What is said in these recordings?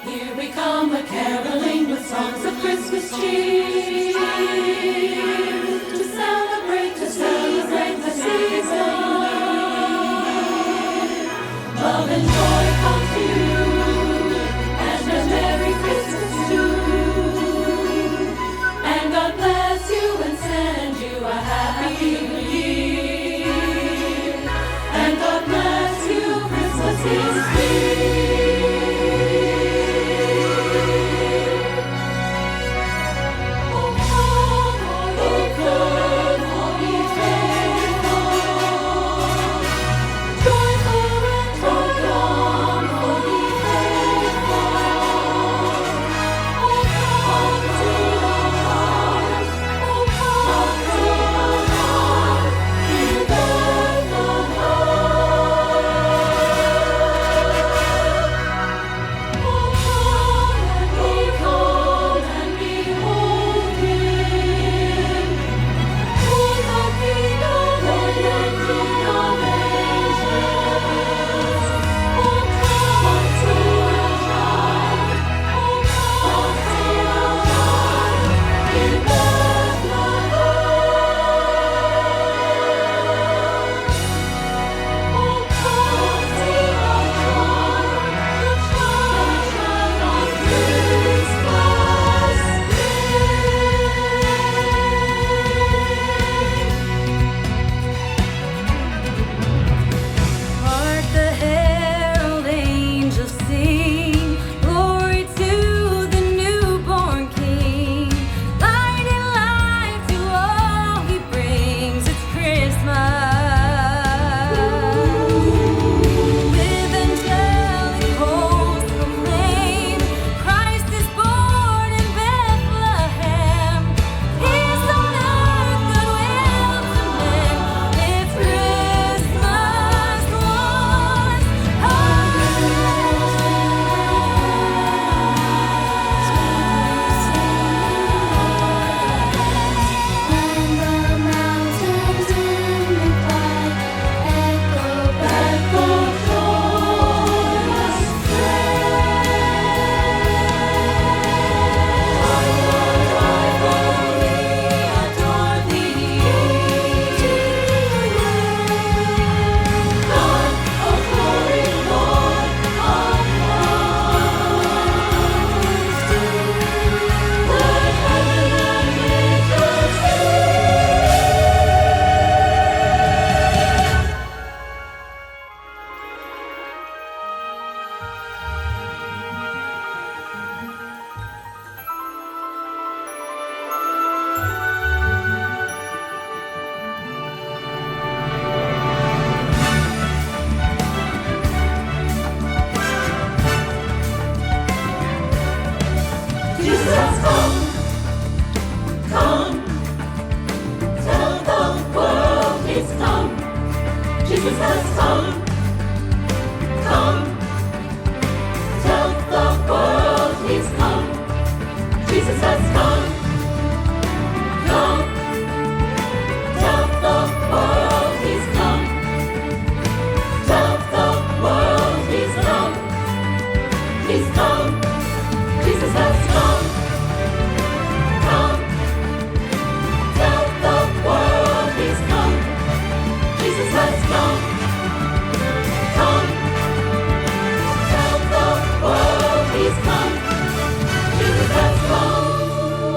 Here we come a-caroling with songs of Christmas cheer, to celebrate the season. Love and joy come to you, and a Merry Christmas too. And God bless you and send you a Happy New Year. And God bless you, Christmas is here. Jesus has come, come, tell the world he's come. Jesus has come, come, tell the world he's come. Tell the world he's come, he's come. Jesus has come, come, tell the world he's come. Jesus has come, come, tell the world he's come. Jesus has come.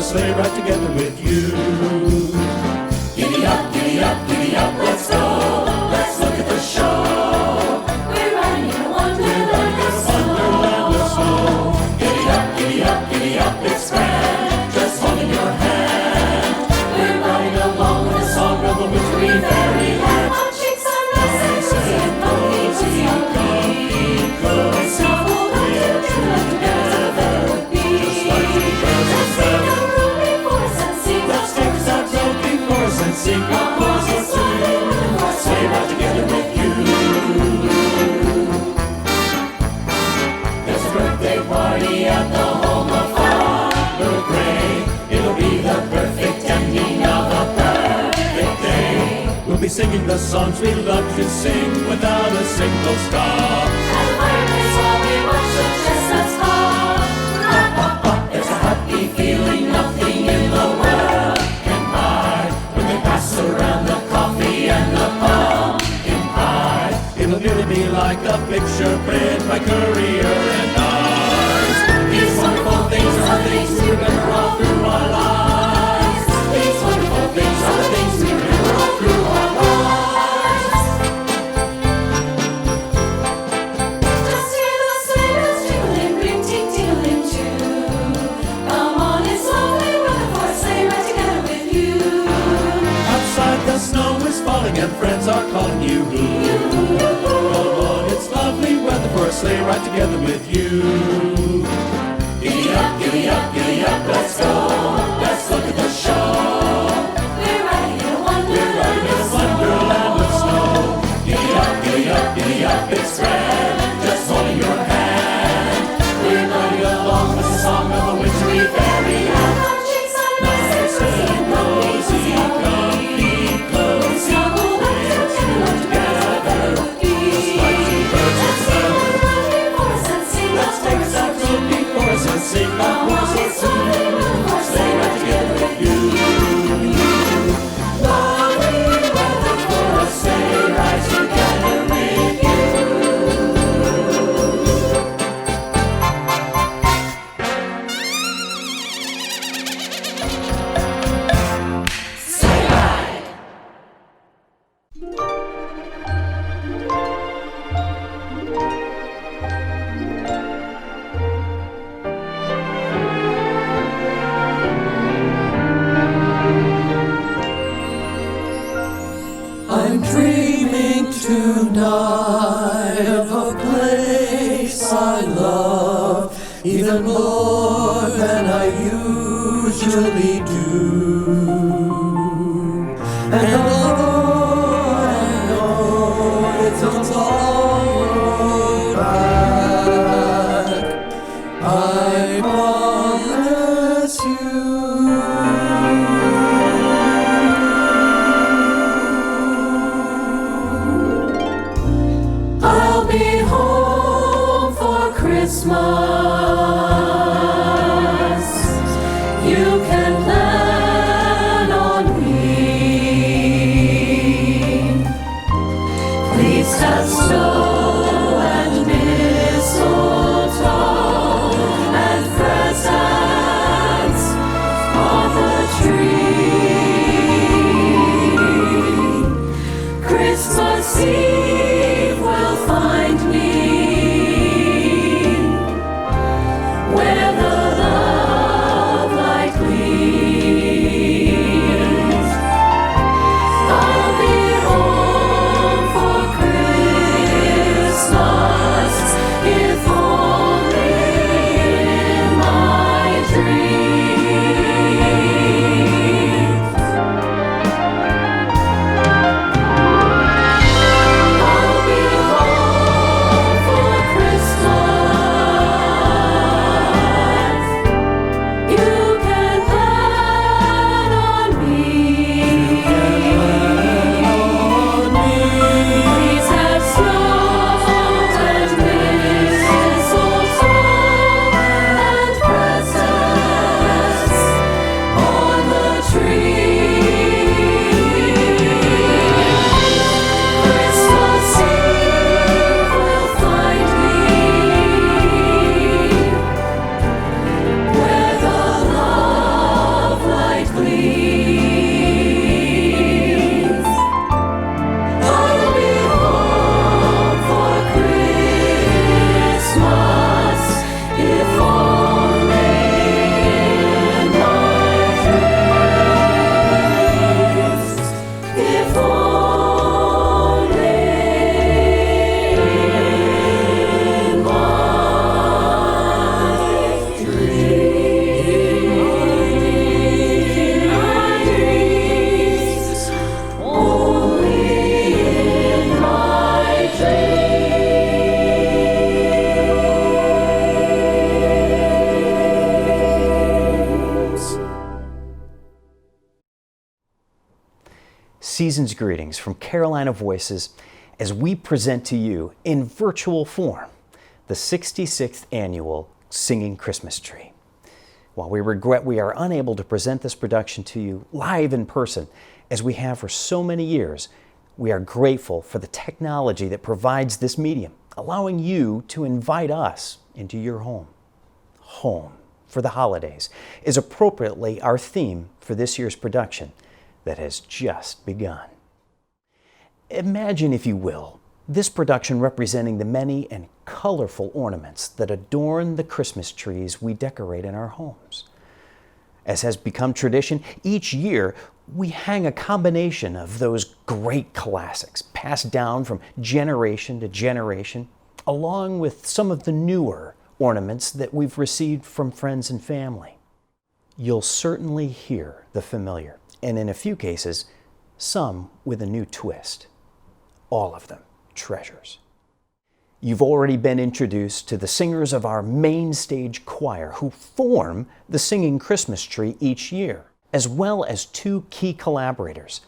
sleigh ride together with you. Giddy up, giddy up, giddy up, let's go. Let's look at the show. We're riding in a wonderland of snow. Giddy up, giddy up, giddy up, it's grand. Just holding your hand. We're riding along with the song of the wintry fairyland. Our cheeks are nice and comfy to your feet. We snuggle up together would be. Let's sing a room before us and sing Let's take us out road before us and sing a chorus or two. Sleigh ride together with you. There's a birthday party at the home of Farmer Gray. It'll be the perfect ending of a perfect day. We'll be singing the songs we love to sing without a single stop. At the fireplace while we watch the chestnuts pop. There's a happy feeling nothing in the world can buy when they pass around the coffee and the pumpkin pie. It'll really be like a picture print by Courier and Ives. These wonderful things are the things we remember all through our lives. These wonderful things are the things we remember all through our lives. Just hear the sleigh bells jingling, ring ting tingling too. Come on, it's lovely weather for a sleigh ride together with you. Outside the snow is falling and friends are calling you. Come on, it's lovely weather for a sleigh ride together with you. Giddy up, giddy up, giddy up, let's go. Let's look at the show. We're riding in a wonderland of Wonderland of snow. Giddy up, giddy up, it's grand. Just holding your hand. We're riding along with the song of the wintry fairyland. Our cheeks are Nice and rosy, comfy, cozy. snuggled up together would be. Like two birds of Let's sing a room before us and sing a Let's take us out chorus or road two. before us and sing a Come chorus on, or it's lovely two. weather for a sleigh ride together with you. Lovely weather for a sleigh ride together with you. Sleigh ride. I'm dreaming tonight of a place I love even more than I usually do. And although I know it's a long road back, I promise I'll be home for Christmas. You can plan on me. Please have snow and mistletoe and presents Season's greetings from Carolina Voices as we present to you in virtual form the 66th annual Singing Christmas Tree. While we regret we are unable to present this production to you live in person as we have for so many years, we are grateful for the technology that provides this medium, allowing you to invite us into your home. Home for the holidays is appropriately our theme for this year's production that has just begun. Imagine, if you will, this production representing the many and colorful ornaments that adorn the Christmas trees we decorate in our homes. As has become tradition, each year we hang a combination of those great classics passed down from generation to generation, along with some of the newer ornaments that we've received from friends and family. You'll certainly hear the familiar, and in a few cases, some with a new twist. All of them treasures. You've already been introduced to the singers of our main stage choir who form the Singing Christmas Tree each year, as well as two key collaborators,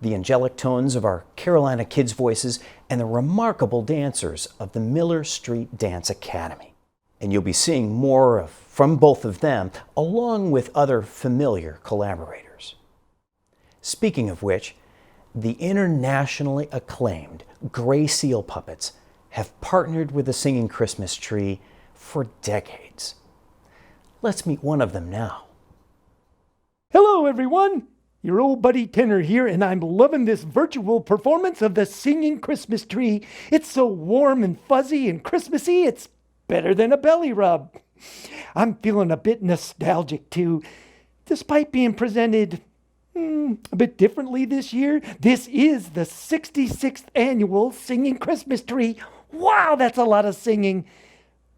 the angelic tones of our Carolina Kids Voices and the remarkable dancers of the Miller Street Dance Academy. And you'll be seeing more from both of them, along with other familiar collaborators. Speaking of which, the internationally acclaimed Gray Seal Puppets have partnered with the Singing Christmas Tree for decades. Let's meet one of them now. Hello, everyone. Your old buddy Tenor here, and I'm loving this virtual performance of the Singing Christmas Tree. It's so warm and fuzzy and Christmassy, it's better than a belly rub. I'm feeling a bit nostalgic, too, despite being presented a bit differently this year. This is the 66th annual Singing Christmas Tree. Wow, that's a lot of singing.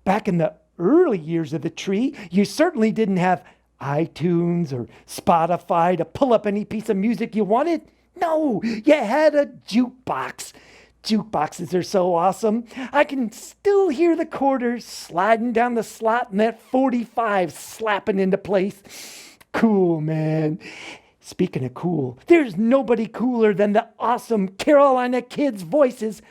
Back in the early years of the tree, you certainly didn't have iTunes or Spotify to pull up any piece of music you wanted. No, you had a jukebox. Jukeboxes are so awesome. I can still hear the quarters sliding down the slot and that 45 slapping into place. Cool, man. Speaking of cool, there's nobody cooler than the awesome Carolina Kids Voices.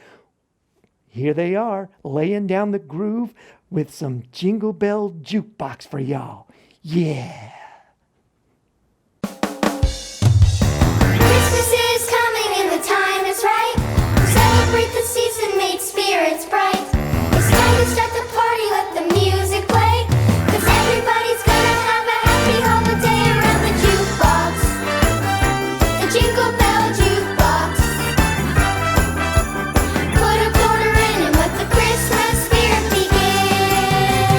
Here they are, laying down the groove with some Jingle Bell Jukebox for y'all. Yeah. Christmas is coming and the time is right. Celebrate the season, make spirits bright. It's time to start the party, let the music play. 'Cause everybody's gonna have a happy holiday around the jukebox. The Jingle Bell Jukebox. Put a quarter in and let the Christmas spirit begin.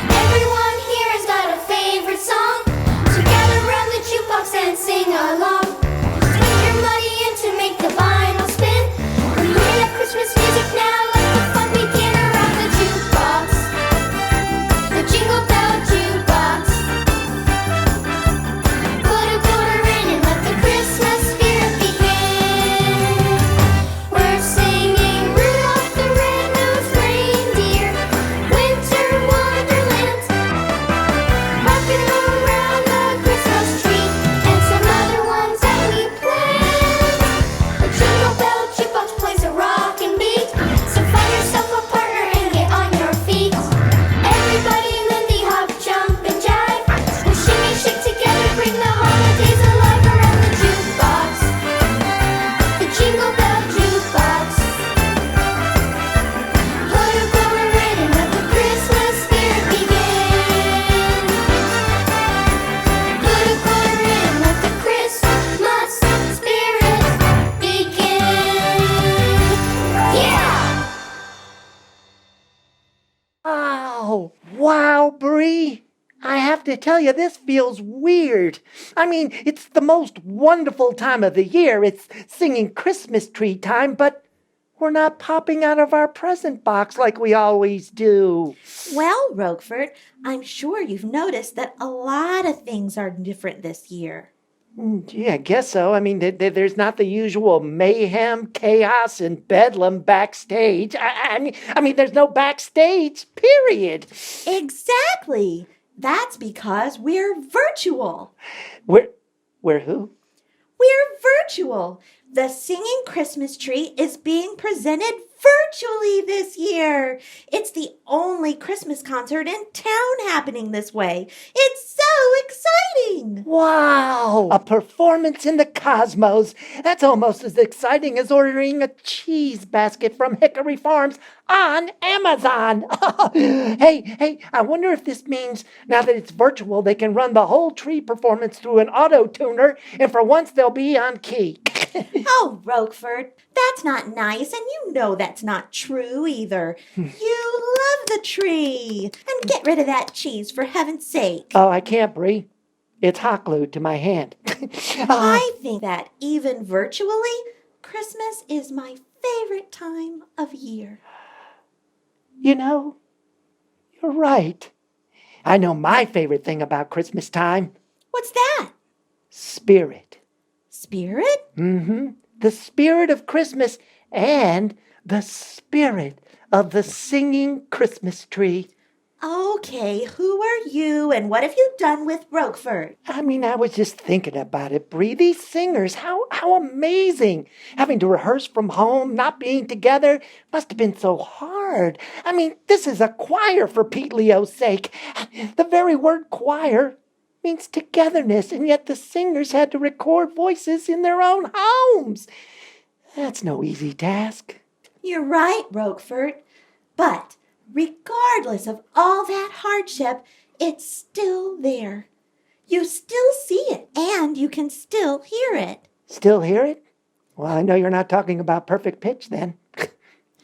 Everyone here has got a favorite song, so gather around the jukebox and sing along. Just put your money in to make the vinyl spin. We hear that Christmas music now, let the fun begin around the jukebox. The Jingle Bell Jukebox. Put a quarter in and let the Christmas spirit begin. We're singing Rudolph the Red-Nosed Reindeer, Winter Wonderland, rocking around the Christmas tree, and some other ones that we planned. The Jingle Bell Jukebox plays a rockin' beat, so find yourself a partner and get on your feet. Everybody Lindy hop, jump and jive, and shimmy shake together, bring the holidays alive around the jukebox. The Jingle Bell Jukebox. Put a quarter in and let the Christmas spirit begin. Put a quarter in and let the Christmas spirit begin. Yeah! Oh, wow, Bree. I have to tell you, this feels weird. I mean, it's the most wonderful time of the year. It's singing Christmas tree time, but we're not popping out of our present box like we always do. Well, Roquefort, I'm sure you've noticed that a lot of things are different this year. Yeah, I guess so. I mean, there's not the usual mayhem, chaos, and bedlam backstage. I mean, there's no backstage, period. Exactly. That's because we're virtual. We're who? We're virtual. The Singing Christmas Tree is being presented virtually this year. It's the only Christmas concert in town happening this way. It's so exciting. Wow! A performance in the cosmos. That's almost as exciting as ordering a cheese basket from Hickory Farms on Amazon. Hey, I wonder if this means now that it's virtual, they can run the whole tree performance through an auto tuner, and for once they'll be on key. Oh, Roquefort, that's not nice, and you know that's not true either. You love the tree. And get rid of that cheese, for heaven's sake. Oh, I can't, Bree. It's hot glued to my hand. I think that even virtually, Christmas is my favorite time of year. You know, you're right. I know my favorite thing about Christmas time. What's that? Spirit. Spirit? Mm-hmm. The spirit of Christmas and the spirit of the singing Christmas tree. Okay, who are you and what have you done with Roquefort? I was just thinking about it, Bree. These singers, how amazing. Having to rehearse from home, not being together, must have been so hard. This is a choir for Pete Leo's sake. The very word choir means togetherness, and yet the singers had to record voices in their own homes. That's no easy task. You're right, Roquefort. But regardless of all that hardship, it's still there. You still see it, and you can still hear it. Still hear it? Well, I know you're not talking about perfect pitch then.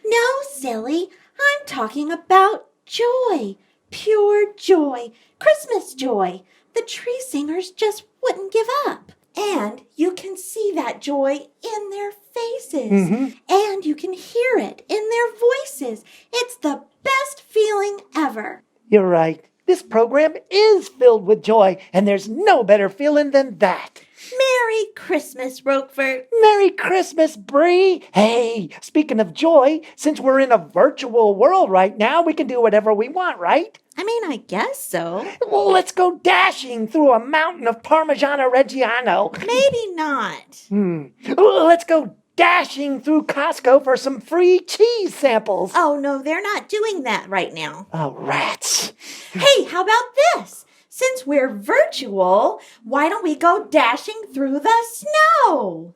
No, silly. I'm talking about joy. Pure joy. Christmas joy. The tree singers just wouldn't give up. And you can see that joy in their faces. Mm-hmm. And you can hear it in their voices. It's the best feeling ever. You're right. This program is filled with joy, and there's no better feeling than that. Merry Christmas, Roquefort. Merry Christmas, Bree. Hey, speaking of joy, since we're in a virtual world right now, we can do whatever we want, right? I guess so. Well, let's go dashing through a mountain of Parmigiano Reggiano. Maybe not. Let's go dashing through Costco for some free cheese samples. Oh, no, they're not doing that right now. Oh, rats. Hey, how about this? Since we're virtual, why don't we go dashing through the snow?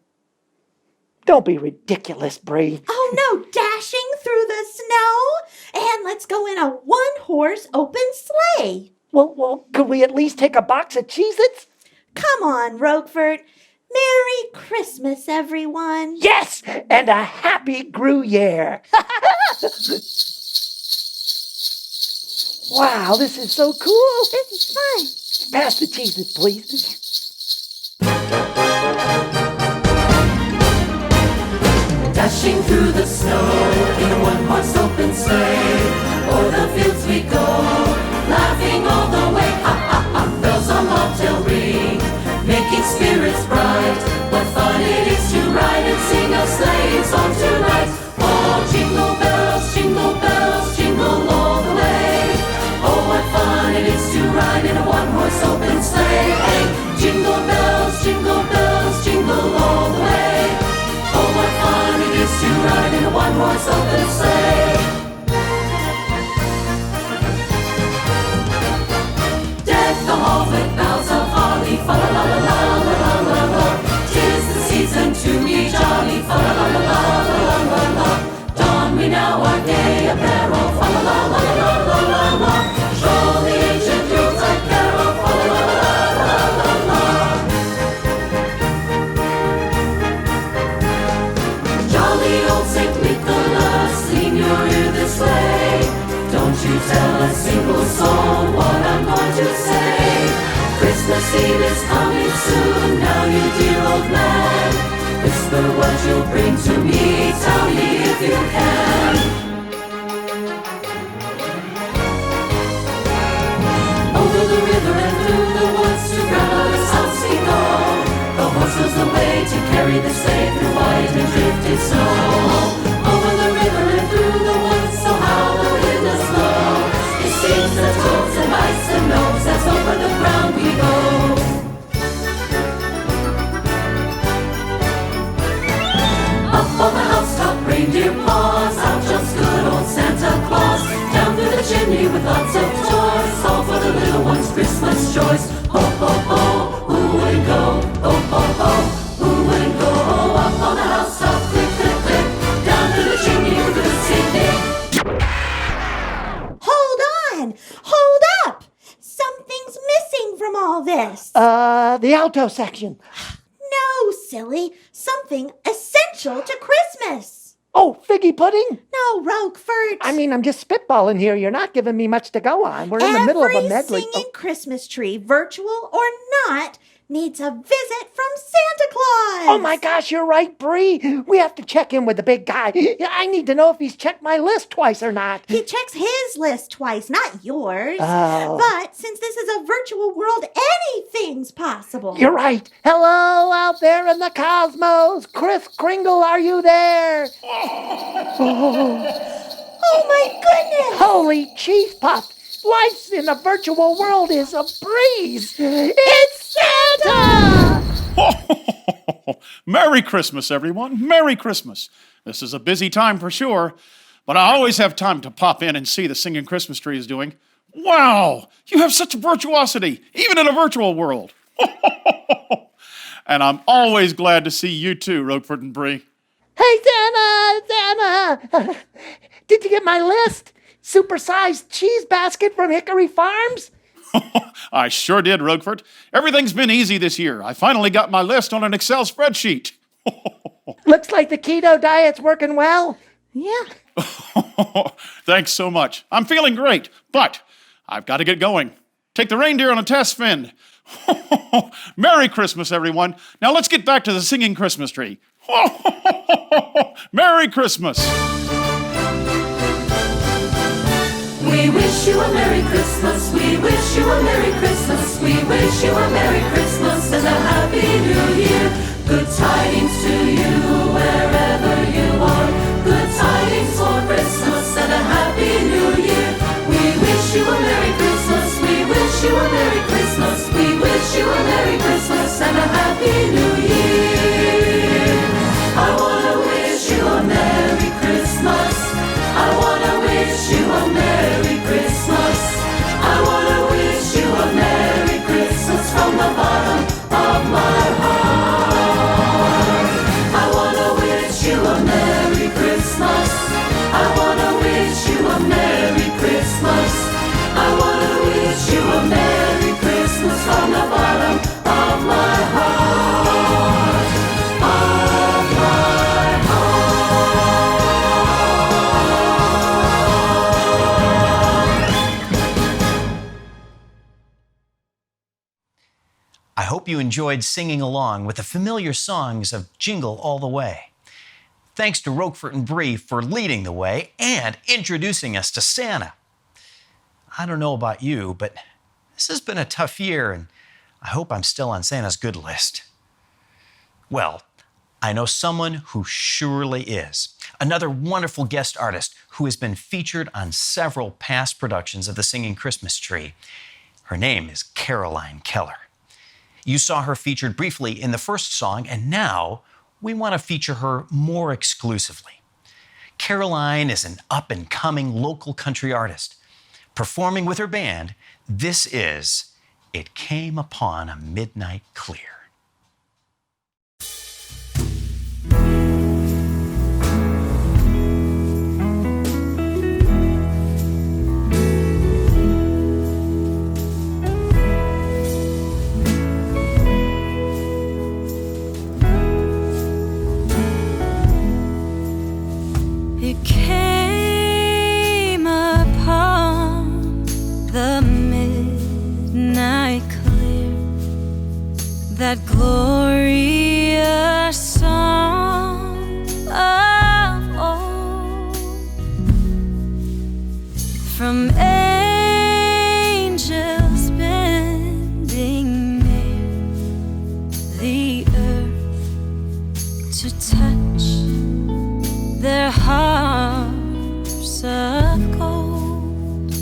Don't be ridiculous, Bree. Oh, no, dashing through the snow? And let's go in a one-horse open sleigh. Well, could we at least take a box of Cheez-Its? Come on, Roquefort. Merry Christmas, everyone. Yes, and a happy Gruyere. Wow, this is so cool. This is fun. Pass the Cheez-Its, please. Dashing through the snow in a one-horse open sleigh. O'er the fields we go, laughing all the way. Ha ha ha! Bells on bobtail ring, making spirits bright. What fun it is to ride and sing a sleighing song tonight! Oh, jingle bells, jingle all the way. Oh, what fun it is to ride in a one-horse open sleigh. Hey, jingle bells, jingle all the way. Oh, what fun it is to ride in a one-horse open sleigh. Deck the hall with boughs of holly, fa la la la la la la la la. 'Tis the season to be jolly, fa la la la la la la la. Don we now our gay apparel, fa la la la la la la la. Stroll the ancient Yuletide carol, fa la la la la la la. Jolly old Saint Nicholas, lean your ear this way. Don't you tell a single soul what I'm going to say. Christmas Eve is coming soon, now you dear old man. Whisper what you'll bring to me, tell me if you can. Over the river and through the woods to grandmother's house we go. The horses away to carry the sleigh through white and drifted snow. Over the river and through the woods, so how the wind does blow. It sings the toads and mice and gnomes as over the ground we go. Christmas joys. Ho, ho, ho, who wouldn't go? Ho, ho, ho, who wouldn't go? Up on the housetop, click, click, click, down to the chimney with the singing. Hold up! Something's missing from all this. The alto section. No, silly. Something essential to Christmas. Oh, figgy pudding? No, Roquefort. I mean, I'm just spitballing here. You're not giving me much to go on. We're in the middle of a medley. Every singing Christmas tree, virtual or not, needs a visit from Santa Claus. Oh my gosh, you're right, Bree. We have to check in with the big guy. I need to know if he's checked my list twice or not. He checks his list twice, not yours. Oh. But since this is a virtual world, anything's possible. You're right. Hello out there in the cosmos. Kris Kringle, are you there? Oh my goodness! Holy cheese puff. Life in the virtual world is a breeze. It's Santa! Merry Christmas, everyone. Merry Christmas. This is a busy time for sure, but I always have time to pop in and see the singing Christmas tree is doing. Wow, you have such virtuosity, even in a virtual world. And I'm always glad to see you too, Roquefort and Bree. Hey, Santa! Did you get my list? Supersized cheese basket from Hickory Farms? I sure did, Roquefort. Everything's been easy this year. I finally got my list on an Excel spreadsheet. Looks like the keto diet's working well. Yeah. Thanks so much. I'm feeling great, but I've got to get going. Take the reindeer on a test spin. Merry Christmas, everyone. Now let's get back to the singing Christmas tree. Merry Christmas. We wish you a Merry Christmas. We wish you a Merry Christmas. We wish you a Merry Christmas and a Happy New Year. Good tidings to you wherever you are. Good tidings for Christmas and a Happy New Year. We wish you a Merry Christmas. We wish you a Merry Christmas. We wish you a Merry Christmas and a Happy New Year. I wanna wish you a Merry Christmas. I wanna wish you a Merry Christmas. I wanna wish you a Merry Christmas from the bottom of my heart. I wanna wish you a Merry Christmas. I wanna wish you a Merry Christmas. I wanna wish you a Merry Christmas from the bottom of my heart. Of my heart. I hope you enjoyed singing along with the familiar songs of Jingle All the Way. Thanks to Roquefort and Bree for leading the way and introducing us to Santa. I don't know about you, but this has been a tough year, and I hope I'm still on Santa's good list. Well, I know someone who surely is. Another wonderful guest artist who has been featured on several past productions of The Singing Christmas Tree. Her name is Caroline Keller. You saw her featured briefly in the first song, and now we want to feature her more exclusively. Caroline is an up-and-coming local country artist. Performing with her band, this is It Came Upon a Midnight Clear. It came upon the midnight clear, that glorious song of old, from angels bending near the earth to touch their harps of gold.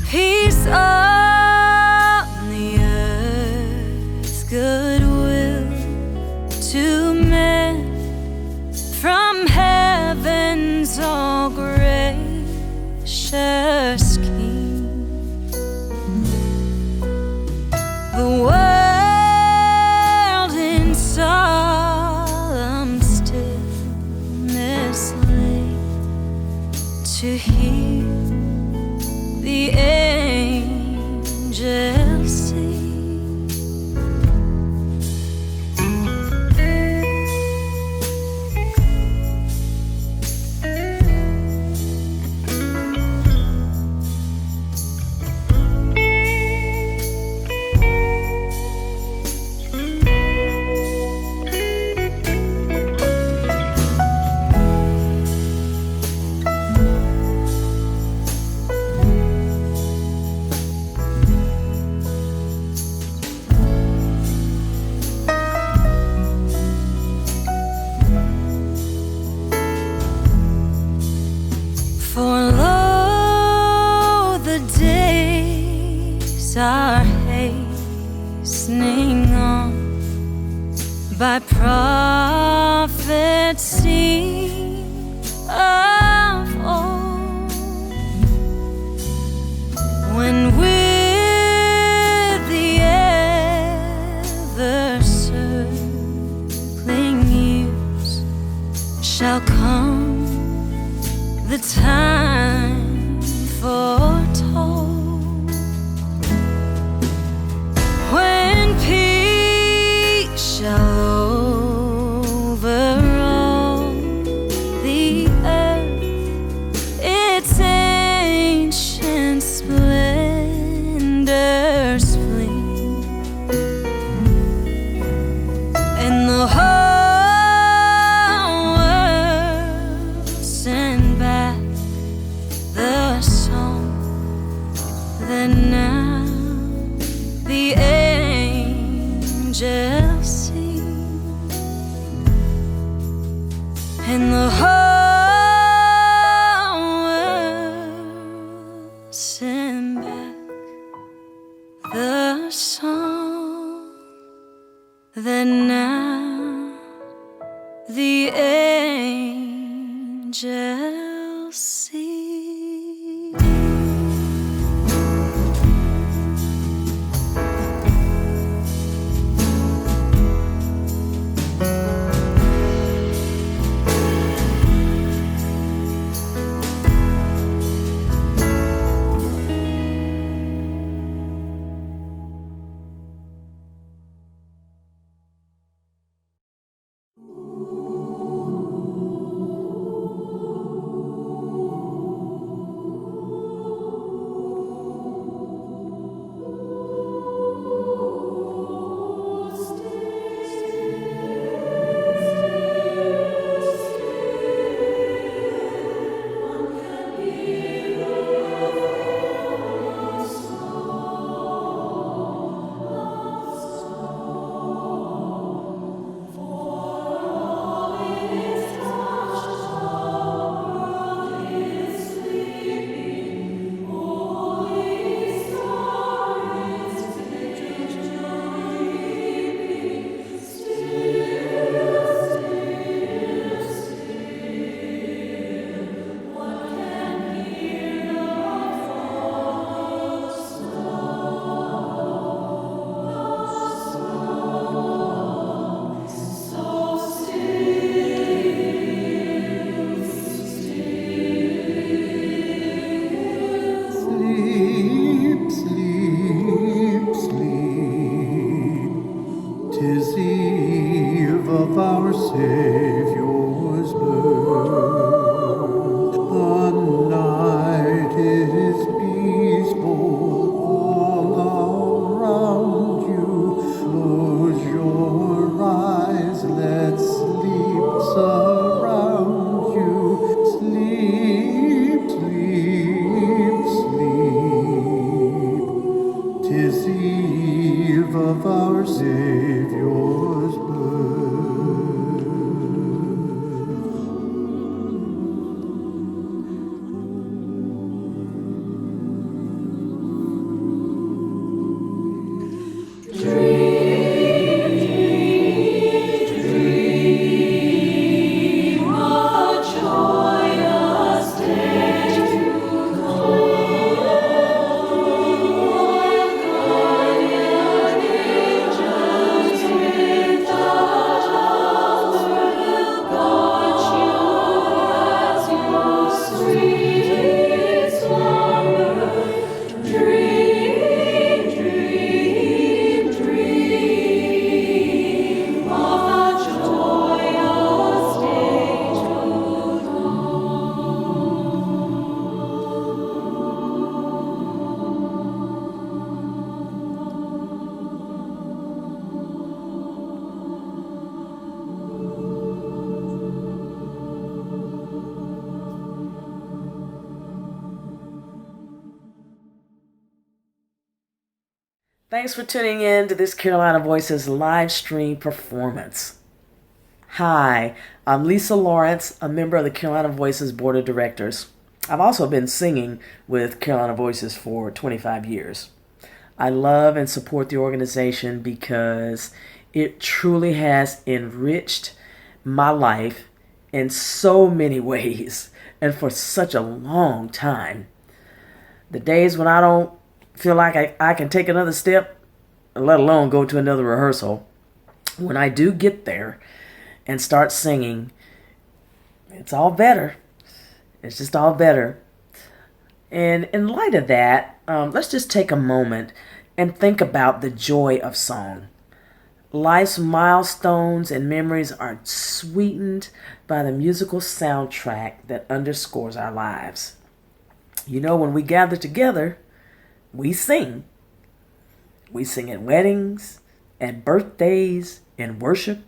Peace on the earth, good days are hastening on by prophecy of old, when with the ever circling years shall come the time foretold, when peace shall overall the earth, its ancient splendors flee, and the whole world send back the song that now the angels sing, and the whole world send back the song that now the angels sing. Sleep, sleep, sleep. 'Tis the eve of our Savior's birth. The night is peaceful all around you. Close your eyes, let sleep surround you. Sleep, sleep, sleep. 'Tis the eve of our Savior's birth. Thanks for tuning in to this Carolina Voices live stream performance. Hi, I'm Lisa Lawrence, a member of the Carolina Voices Board of Directors. I've also been singing with Carolina Voices for 25 years. I love and support the organization because it truly has enriched my life in so many ways and for such a long time. The days when I don't feel like I can take another step, let alone go to another rehearsal, when I do get there and start singing, it's all better. It's just all better. And in light of that, let's just take a moment and think about the joy of song. Life's milestones and memories are sweetened by the musical soundtrack that underscores our lives. You know, when we gather together, we sing. We sing at weddings, at birthdays, in worship,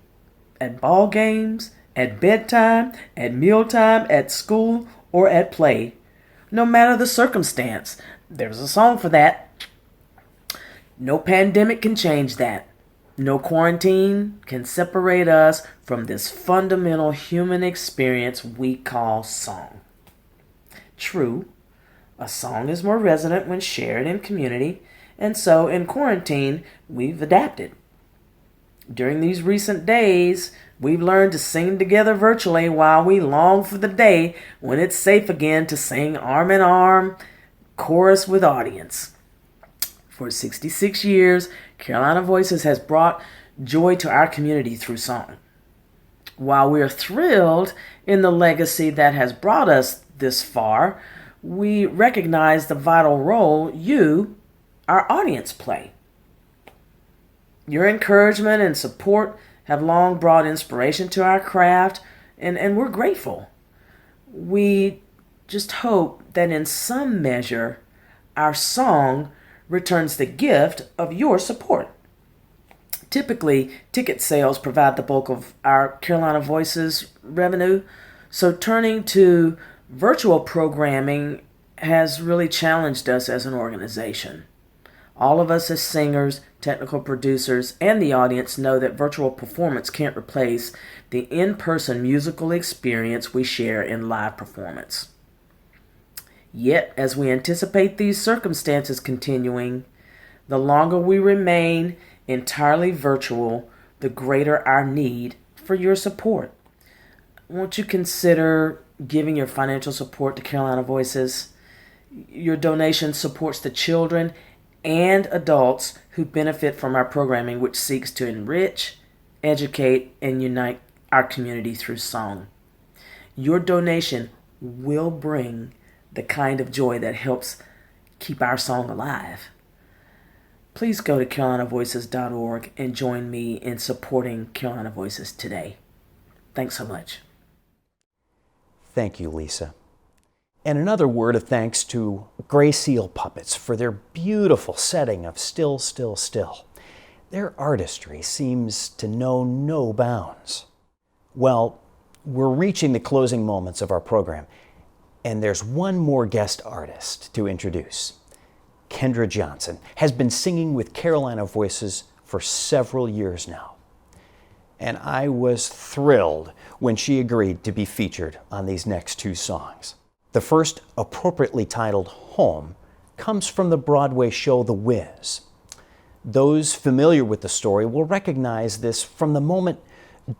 at ball games, at bedtime, at mealtime, at school, or at play. No matter the circumstance, there's a song for that. No pandemic can change that. No quarantine can separate us from this fundamental human experience we call song. True, a song is more resonant when shared in community, and so in quarantine, we've adapted. During these recent days, we've learned to sing together virtually while we long for the day when it's safe again to sing arm in arm, chorus with audience. For 66 years, Carolina Voices has brought joy to our community through song. While we're thrilled in the legacy that has brought us this far, we recognize the vital role you, our audience, play. Your encouragement and support have long brought inspiration to our craft, and we're grateful. We just hope that in some measure, our song returns the gift of your support. Typically, ticket sales provide the bulk of our Carolina Voices revenue, so turning to virtual programming has really challenged us as an organization. All of us as singers, technical producers, and the audience know that virtual performance can't replace the in-person musical experience we share in live performance. Yet, as we anticipate these circumstances continuing, the longer we remain entirely virtual, the greater our need for your support. Won't you consider giving your financial support to Carolina Voices? Your donation supports the children and adults who benefit from our programming, which seeks to enrich, educate, and unite our community through song. Your donation will bring the kind of joy that helps keep our song alive. Please go to carolinavoices.org and join me in supporting Carolina Voices today. Thanks so much. Thank you, Lisa. And another word of thanks to Gray Seal Puppets for their beautiful setting of Still, Still, Still. Their artistry seems to know no bounds. Well, we're reaching the closing moments of our program, and there's one more guest artist to introduce. Kendra Johnson has been singing with Carolina Voices for several years now. And I was thrilled when she agreed to be featured on these next two songs. The first, appropriately titled Home, comes from the Broadway show The Wiz. Those familiar with the story will recognize this from the moment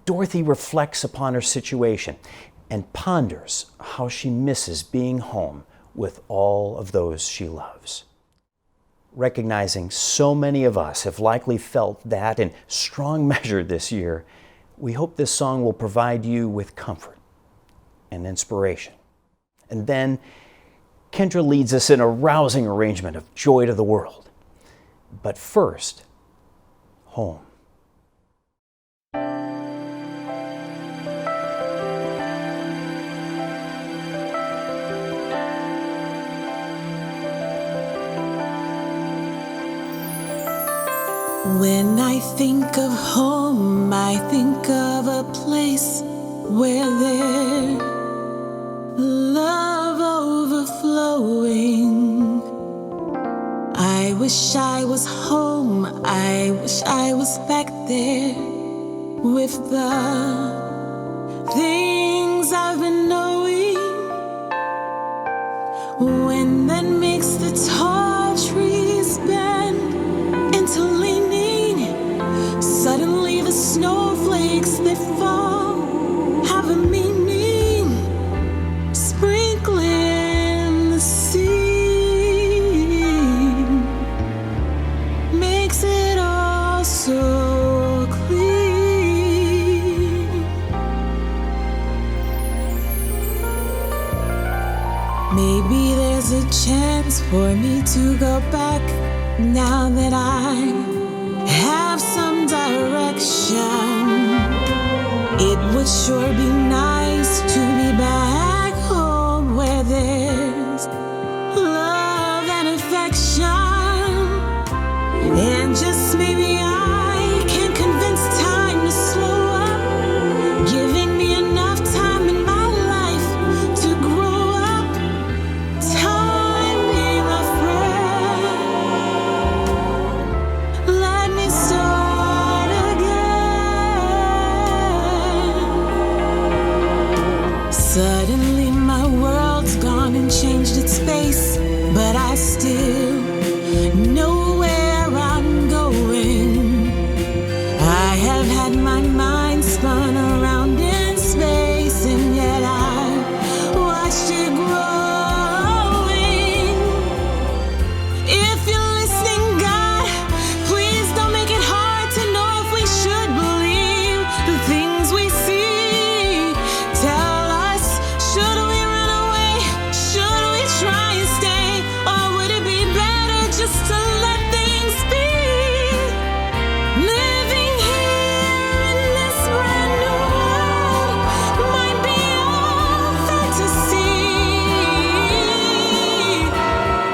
Dorothy reflects upon her situation and ponders how she misses being home with all of those she loves. Recognizing so many of us have likely felt that in strong measure this year, we hope this song will provide you with comfort and inspiration. And then Kendra leads us in a rousing arrangement of Joy to the World. But first, Home. When I think of home, I think of a place where there's love overflowing. I wish I was home, I wish I was back there with the things I've been knowing. When that makes the tall trees bend for me to go back now that I have some direction. It would sure be nice to be back home where there's love and affection. And just maybe I can convince time to slow up, giving me enough time in my life to grow up. Time be my friend. Let me start again. Suddenly my world's gone and changed its face, but I still know where I'm going. I have had my mind spun around in space, and yet I watched it growing. If you're listening, God, please don't make it hard to know if we should believe the things we see. Tell us, should we run away? Should we try and stay? Or would it be better just to let things be? Living here in this brand new world might be all fantasy,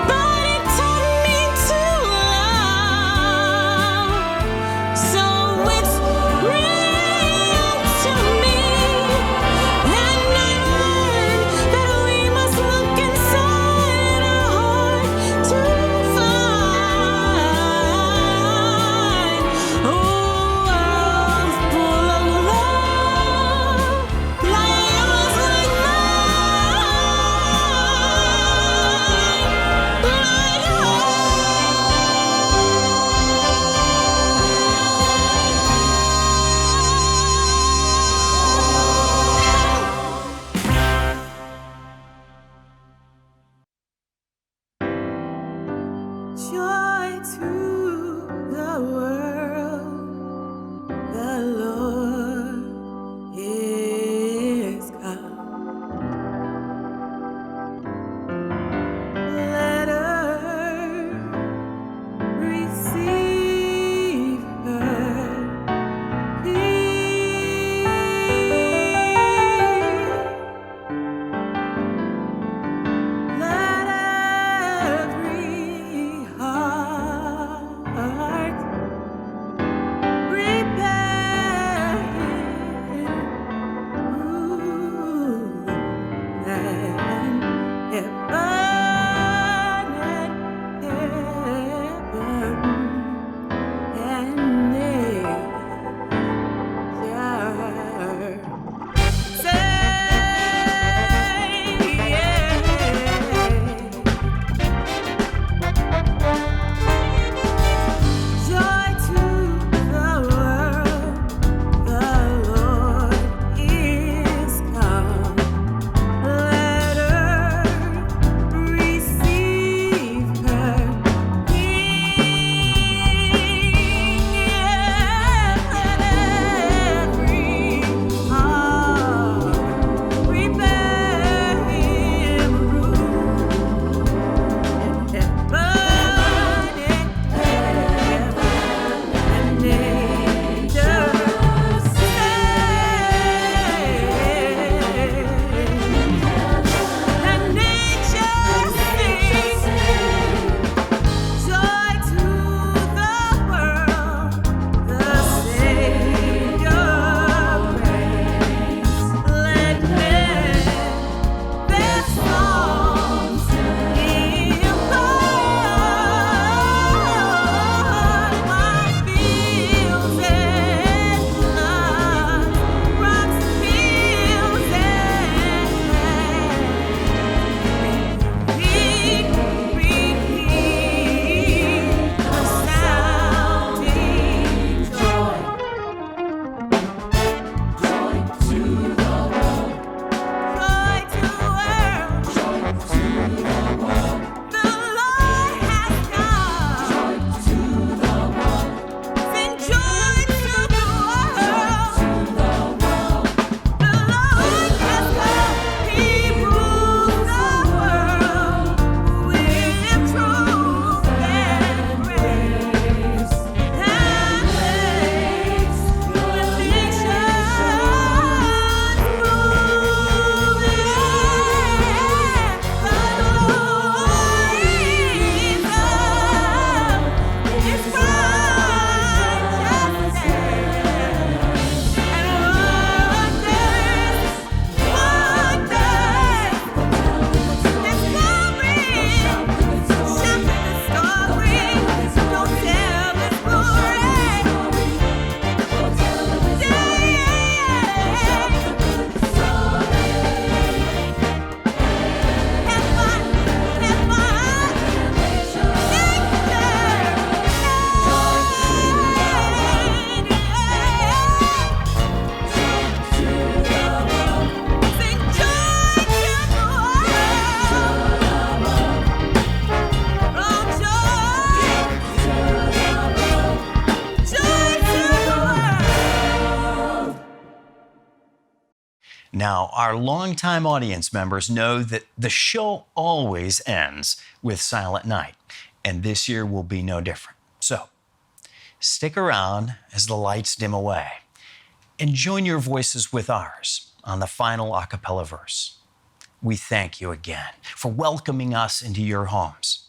but it taught me to love. So it's real to me, and I learned that we must look inside our heart to find a world full of love, like yours, like joy to the world. The Lord is come. Let earth receive her Let every heart Now, our longtime audience members know that the show always ends with Silent Night, and this year will be no different. So, stick around as the lights dim away and join your voices with ours on the final a cappella verse. We thank you again for welcoming us into your homes.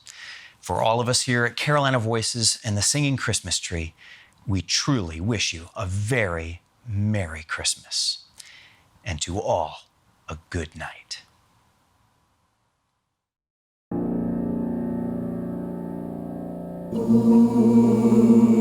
For all of us here at Carolina Voices and the Singing Christmas Tree, we truly wish you a very Merry Christmas. And to all, a good night. Ooh.